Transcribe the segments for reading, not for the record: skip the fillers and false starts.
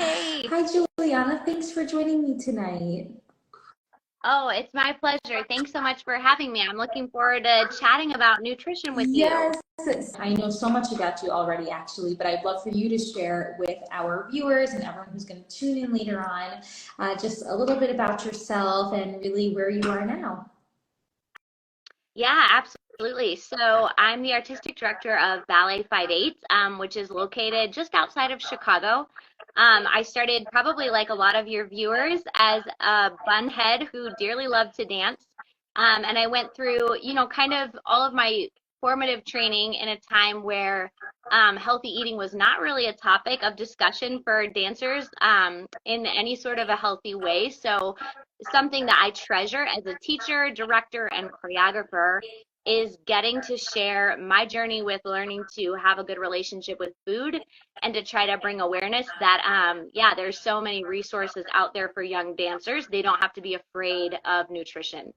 Hey. Hi, Juliana. Thanks for joining me tonight. Oh, it's my pleasure. Thanks so much for having me. I'm looking forward to chatting about nutrition with you. Yes, I know so much about you already, actually, but I'd love for you to share with our viewers and everyone who's going to tune in later on just a little bit about yourself and really where you are now. Yeah, absolutely. So I'm the Artistic Director of Ballet 58, which is located just outside of Chicago. I started probably like a lot of your viewers as a bunhead who dearly loved to dance. And I went through, kind of all of my formative training in a time where healthy eating was not really a topic of discussion for dancers in any sort of a healthy way. So something that I treasure as a teacher, director, and choreographer is getting to share my journey with learning to have a good relationship with food and to try to bring awareness that yeah, there's so many resources out there for young dancers. They don't have to be afraid of nutrition.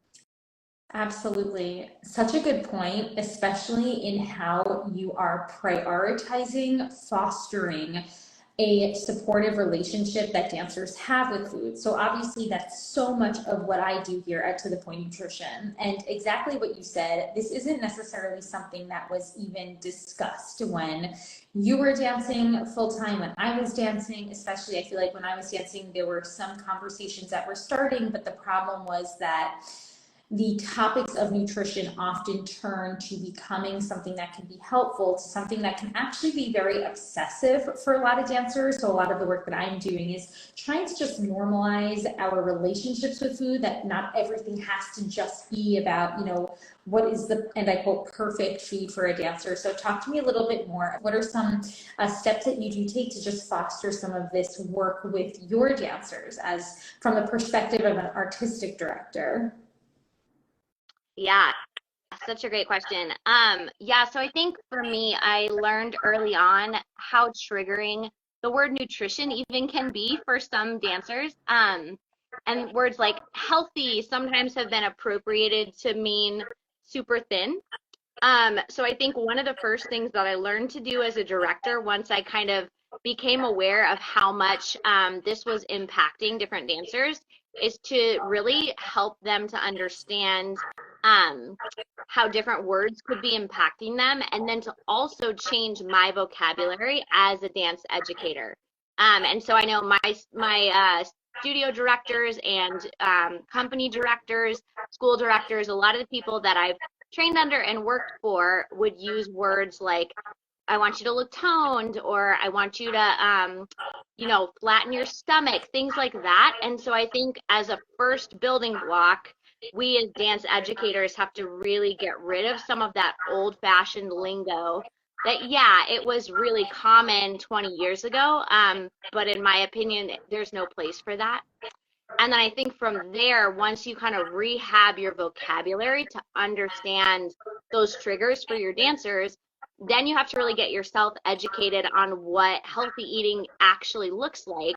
Absolutely. Such a good point, especially in how you are prioritizing fostering a supportive relationship that dancers have with food. So obviously that's so much of what I do here at To The Point Nutrition. And exactly what you said, this isn't necessarily something that was even discussed when you were dancing full time, when I was dancing, especially I feel like when I was dancing, there were some conversations that were starting, but the problem was that the topics of nutrition often turn to becoming something that can be helpful to something that can actually be very obsessive for a lot of dancers. So a lot of the work that I'm doing is trying to just normalize our relationships with food, that not everything has to just be about, what is the, and I quote, perfect food for a dancer. So talk to me a little bit more. What are some steps that you do take to just foster some of this work with your dancers as from the perspective of an artistic director? Yeah, such a great question. Yeah, so I think for me, I learned early on how triggering the word nutrition even can be for some dancers. And words like healthy sometimes have been appropriated to mean super thin. So I think one of the first things that I learned to do as a director, once I kind of became aware of how much this was impacting different dancers, is to really help them to understand um, how different words could be impacting them, and then to also change my vocabulary as a dance educator. And so I know my studio directors and company directors, school directors, a lot of the people that I've trained under and worked for would use words like, I want you to look toned, or I want you to, flatten your stomach, things like that. And so I think as a first building block, we as dance educators have to really get rid of some of that old fashioned lingo that, yeah, it was really common 20 years ago. But in my opinion, there's no place for that. And then I think from there, once you kind of rehab your vocabulary to understand those triggers for your dancers, then you have to really get yourself educated on what healthy eating actually looks like.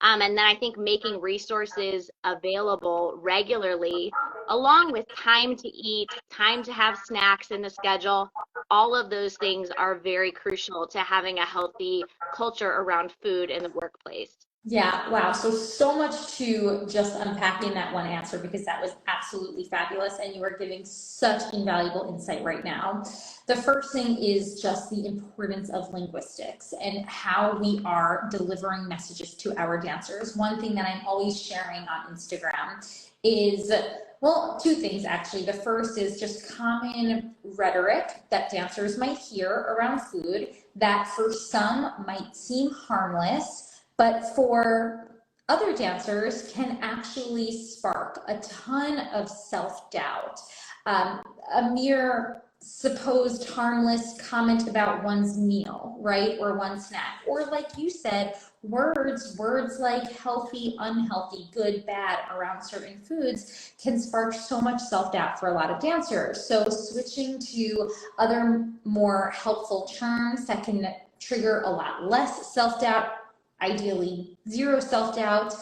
And then I think making resources available regularly, along with time to eat, time to have snacks in the schedule, all of those things are very crucial to having a healthy culture around food in the workplace. Yeah, wow. So much to just unpack in that one answer because that was absolutely fabulous. And you are giving such invaluable insight right now. The first thing is just the importance of linguistics and how we are delivering messages to our dancers. One thing that I'm always sharing on Instagram is, well, two things actually. The first is just common rhetoric that dancers might hear around food that for some might seem harmless, but for other dancers can actually spark a ton of self-doubt. A mere supposed harmless comment about one's meal, right? Or one snack. Or like you said, words like healthy, unhealthy, good, bad around certain foods can spark so much self-doubt for a lot of dancers. So switching to other more helpful terms that can trigger a lot less self-doubt, ideally zero self-doubt,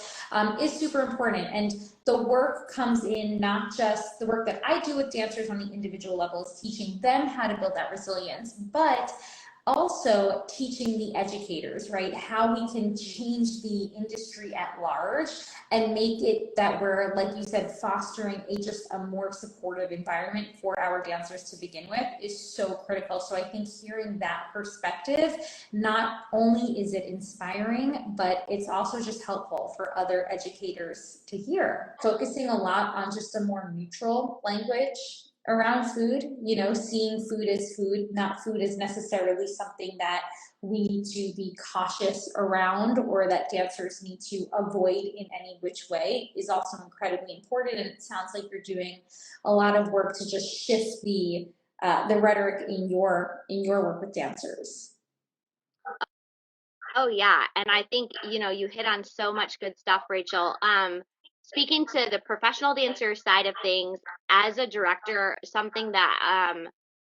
is super important. And the work comes in not just the work that I do with dancers on the individual levels, teaching them how to build that resilience, but also teaching the educators, right, how we can change the industry at large and make it that we're, like you said, fostering just a more supportive environment for our dancers to begin with is so critical. So I think hearing that perspective, not only is it inspiring, but it's also just helpful for other educators to hear. Focusing a lot on just a more neutral language around food, you know, seeing food as food, not food as necessarily something that we need to be cautious around or that dancers need to avoid in any which way, is also incredibly important. And it sounds like you're doing a lot of work to just shift the rhetoric in your work with dancers. Oh yeah, and I think, you know, you hit on so much good stuff, Rachel. Speaking to the professional dancer side of things, as a director, something that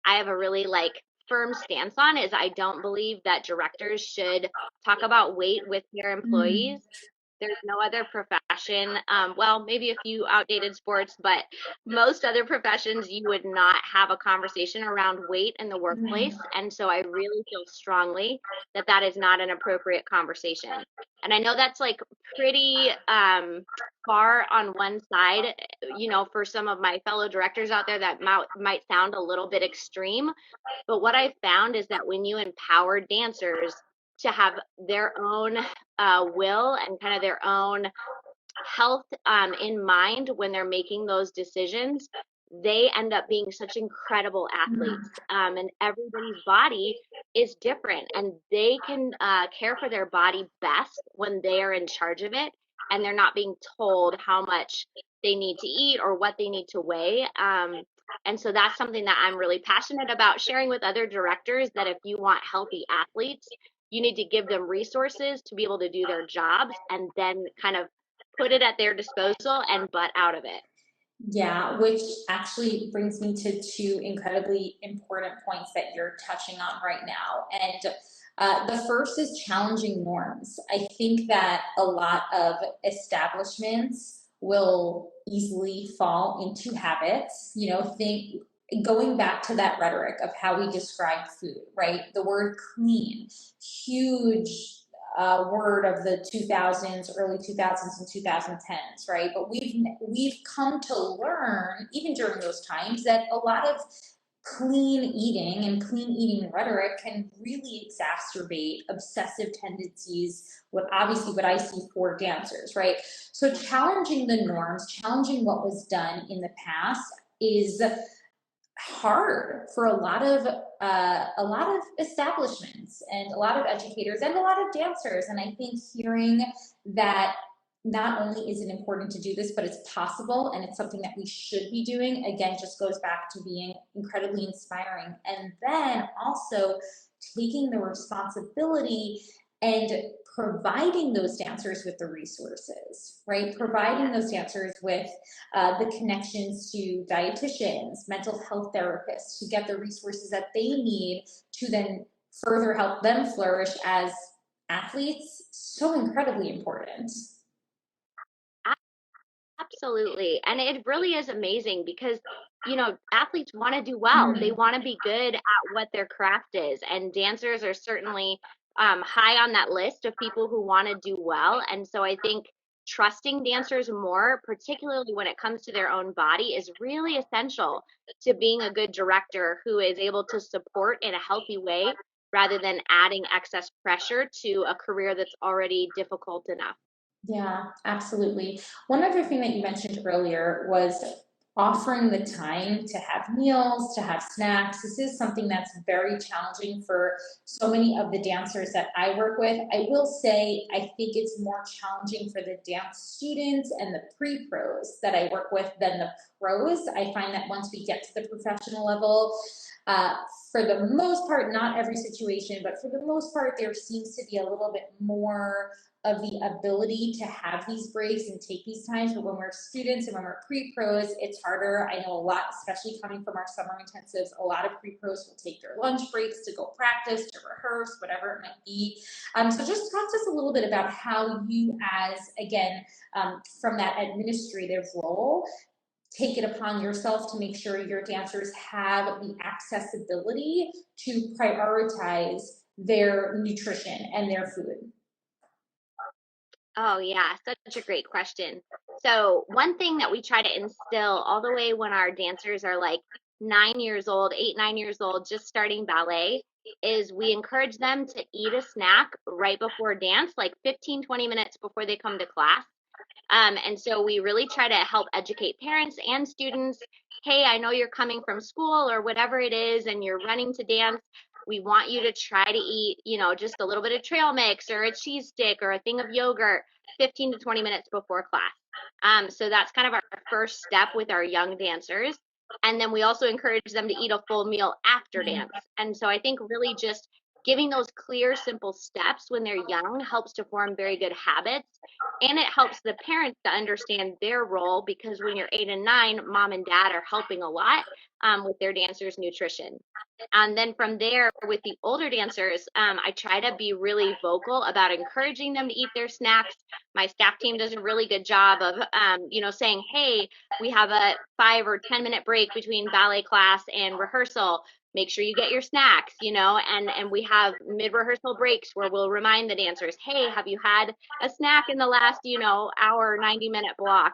I have a really like firm stance on is I don't believe that directors should talk about weight with their Mm. employees. There's no other profession, well, maybe a few outdated sports, but most other professions, you would not have a conversation around weight in the workplace. And so I really feel strongly that that is not an appropriate conversation. And I know that's like pretty far on one side, you know, for some of my fellow directors out there, that might sound a little bit extreme. But what I found is that when you empower dancers to have their own will and kind of their own health in mind when they're making those decisions, they end up being such incredible athletes. And everybody's body is different, and they can care for their body best when they are in charge of it and they're not being told how much they need to eat or what they need to weigh. And so that's something that I'm really passionate about sharing with other directors, that if you want healthy athletes, you need to give them resources to be able to do their jobs and then kind of put it at their disposal and butt out of it. Yeah, which actually brings me to two incredibly important points that you're touching on right now. And the first is challenging norms. I think that a lot of establishments will easily fall into habits, you know, think going back to that rhetoric of how we describe food, right? The word clean, huge word of the 2000s, early 2000s and 2010s, right? But we've come to learn, even during those times, that a lot of clean eating and clean eating rhetoric can really exacerbate obsessive tendencies, what I see for dancers, right? So challenging the norms, challenging what was done in the past is hard for a lot of establishments and a lot of educators and a lot of dancers. And I think hearing that not only is it important to do this, but it's possible and it's something that we should be doing, again, just goes back to being incredibly inspiring. And then also taking the responsibility and providing those dancers with the resources, right? Providing those dancers with the connections to dietitians, mental health therapists, to get the resources that they need to then further help them flourish as athletes. So incredibly important. Absolutely. And it really is amazing because, you know, athletes want to do well. They want to be good at what their craft is. And dancers are certainly high on that list of people who want to do well. And so I think trusting dancers more, particularly when it comes to their own body, is really essential to being a good director who is able to support in a healthy way rather than adding excess pressure to a career that's already difficult enough. Yeah, absolutely. One other thing that you mentioned earlier was offering the time to have meals, to have snacks. This is something that's very challenging for so many of the dancers that I work with. I will say, I think it's more challenging for the dance students and the pre-pros that I work with than the pros. I find that once we get to the professional level, uh, for the most part, not every situation, but for the most part, there seems to be a little bit more of the ability to have these breaks and take these times. But when we're students and when we're pre-pros, it's harder. I know a lot, especially coming from our summer intensives, a lot of pre-pros will take their lunch breaks to go practice, to rehearse, whatever it might be. So just talk to us a little bit about how you, as, again, from that administrative role, take it upon yourself to make sure your dancers have the accessibility to prioritize their nutrition and their food? Oh, yeah, such a great question. So, one thing that we try to instill all the way when our dancers are like 9 years old, 8, 9 years old, just starting ballet, is we encourage them to eat a snack right before dance, like 15, 20 minutes before they come to class. And so we really try to help educate parents and students. Hey, I know you're coming from school or whatever it is, and you're running to dance. We want you to try to eat, just a little bit of trail mix or a cheese stick or a thing of yogurt 15 to 20 minutes before class. So that's kind of our first step with our young dancers. And then we also encourage them to eat a full meal after dance. And so I think really just giving those clear, simple steps when they're young helps to form very good habits. And it helps the parents to understand their role, because when you're 8 and 9, mom and dad are helping a lot with their dancers' nutrition. And then from there, with the older dancers, I try to be really vocal about encouraging them to eat their snacks. My staff team does a really good job of, saying, hey, we have a 5 or 10 minute break between ballet class and rehearsal. Make sure you get your snacks, and we have mid-rehearsal breaks where we'll remind the dancers, hey, have you had a snack in the last, hour, 90-minute block?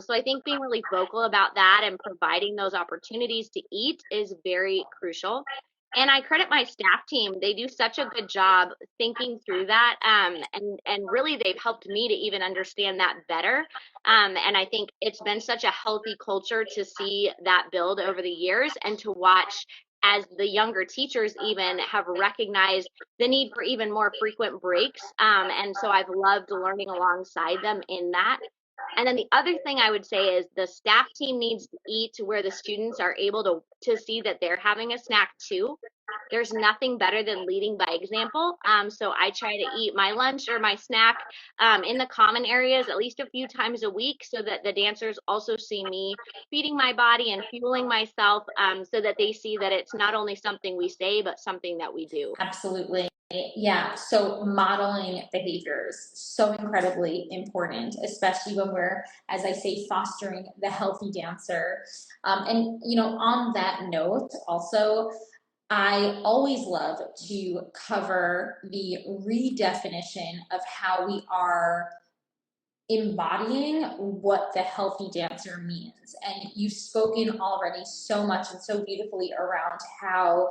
So I think being really vocal about that and providing those opportunities to eat is very crucial. And I credit my staff team. They do such a good job thinking through that. And really they've helped me to even understand that better. And I think it's been such a healthy culture to see that build over the years, and to watch as the younger teachers even have recognized the need for even more frequent breaks. And so I've loved learning alongside them in that. And then the other thing I would say is the staff team needs to eat to where the students are able to see that they're having a snack too. There's nothing better than leading by example. So I try to eat my lunch or my snack in the common areas at least a few times a week, so that the dancers also see me feeding my body and fueling myself, so that they see that it's not only something we say, but something that we do. Absolutely. Yeah. So modeling behaviors, so incredibly important, especially when we're, as I say, fostering the healthy dancer. On that note, also, I always love to cover the redefinition of how we are embodying what the healthy dancer means. And you've spoken already so much and so beautifully around how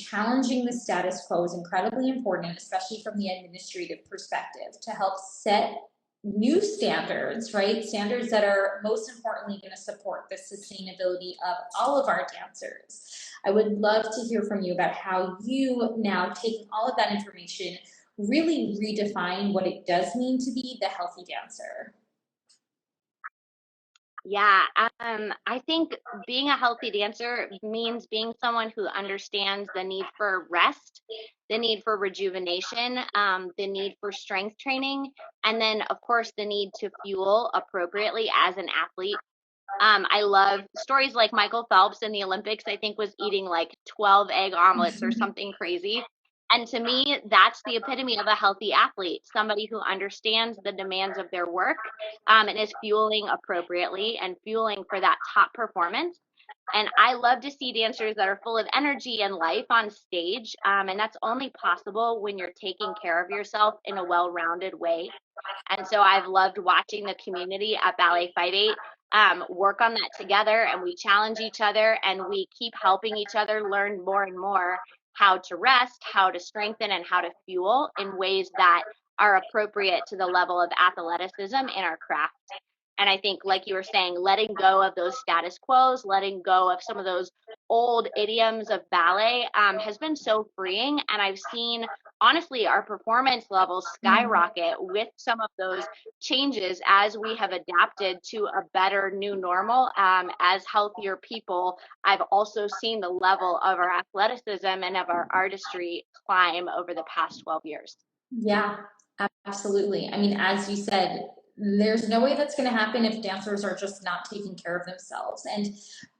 challenging the status quo is incredibly important, especially from the administrative perspective, to help set new standards, right? Standards that are most importantly going to support the sustainability of all of our dancers. I would love to hear from you about how you, now taking all of that information, really redefine what it does mean to be the healthy dancer. Yeah, I think being a healthy dancer means being someone who understands the need for rest, the need for rejuvenation, the need for strength training, and then, of course, the need to fuel appropriately as an athlete. I love stories like Michael Phelps in the Olympics, I think was eating like 12 egg omelets or something crazy. And to me, that's the epitome of a healthy athlete, somebody who understands the demands of their work, and is fueling appropriately and fueling for that top performance. And I love to see dancers that are full of energy and life on stage. And that's only possible when you're taking care of yourself in a well-rounded way. And so I've loved watching the community at Ballet 58 work on that together, and we challenge each other, and we keep helping each other learn more and more how to rest, how to strengthen, and how to fuel in ways that are appropriate to the level of athleticism in our craft. And I think, like you were saying, letting go of those status quos, letting go of some of those old idioms of ballet has been so freeing. And I've seen, honestly, our performance levels skyrocket with some of those changes as we have adapted to a better new normal. As healthier people, I've also seen the level of our athleticism and of our artistry climb over the past 12 years. Yeah, absolutely. I mean, as you said, there's no way that's going to happen if dancers are just not taking care of themselves. And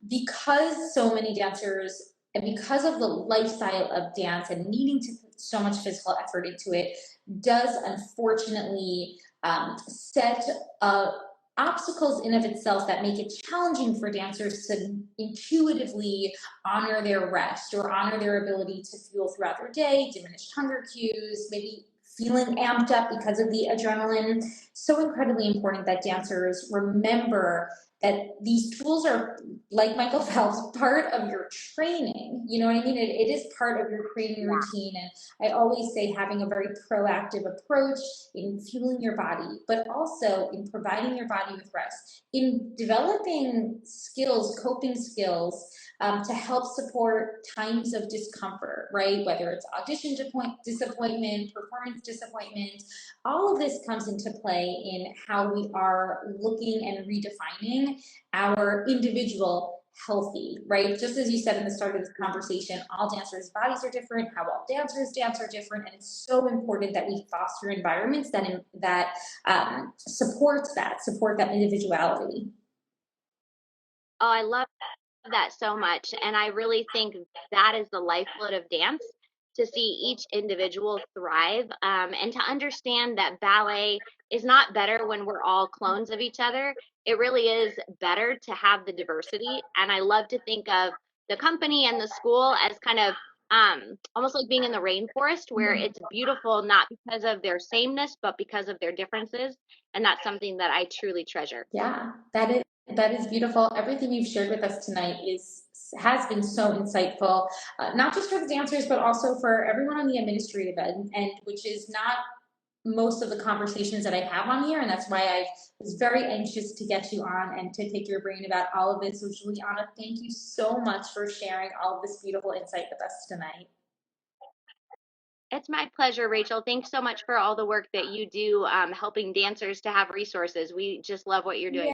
because so many dancers, and because of the lifestyle of dance and needing to put so much physical effort into it, does unfortunately set a obstacles in of itself that make it challenging for dancers to intuitively honor their rest or honor their ability to fuel throughout their day, diminished hunger cues, maybe feeling amped up because of the adrenaline. So incredibly important that dancers remember that these tools are, like Michael Phelps, part of your training. You know what I mean? It is part of your training routine. And I always say having a very proactive approach in fueling your body, but also in providing your body with rest, in developing skills, coping skills, to help support times of discomfort, right? Whether it's audition disappointment, performance disappointment, all of this comes into play in how we are looking and redefining our individual healthy, right? Just as you said in the start of this conversation, all dancers' bodies are different, how all dancers dance are different, and it's so important that we foster environments that support that individuality. Oh, I love that so much. And I really think that is the lifeblood of dance, to see each individual thrive, and to understand that ballet is not better when we're all clones of each other. It really is better to have the diversity. And I love to think of the company and the school as kind of almost like being in the rainforest, where it's beautiful not because of their sameness, but because of their differences. And that's something that I truly treasure. Yeah, that is beautiful. Everything you've shared with us tonight has been so insightful, not just for the dancers, but also for everyone on the administrative end, and which is not most of the conversations that I have on here, and that's why I was very anxious to get you on and to pick your brain about all of this. So, Julianna, thank you so much for sharing all of this beautiful insight with us tonight. It's my pleasure, Rachel. Thanks so much for all the work that you do, helping dancers to have resources. We just love what you're doing.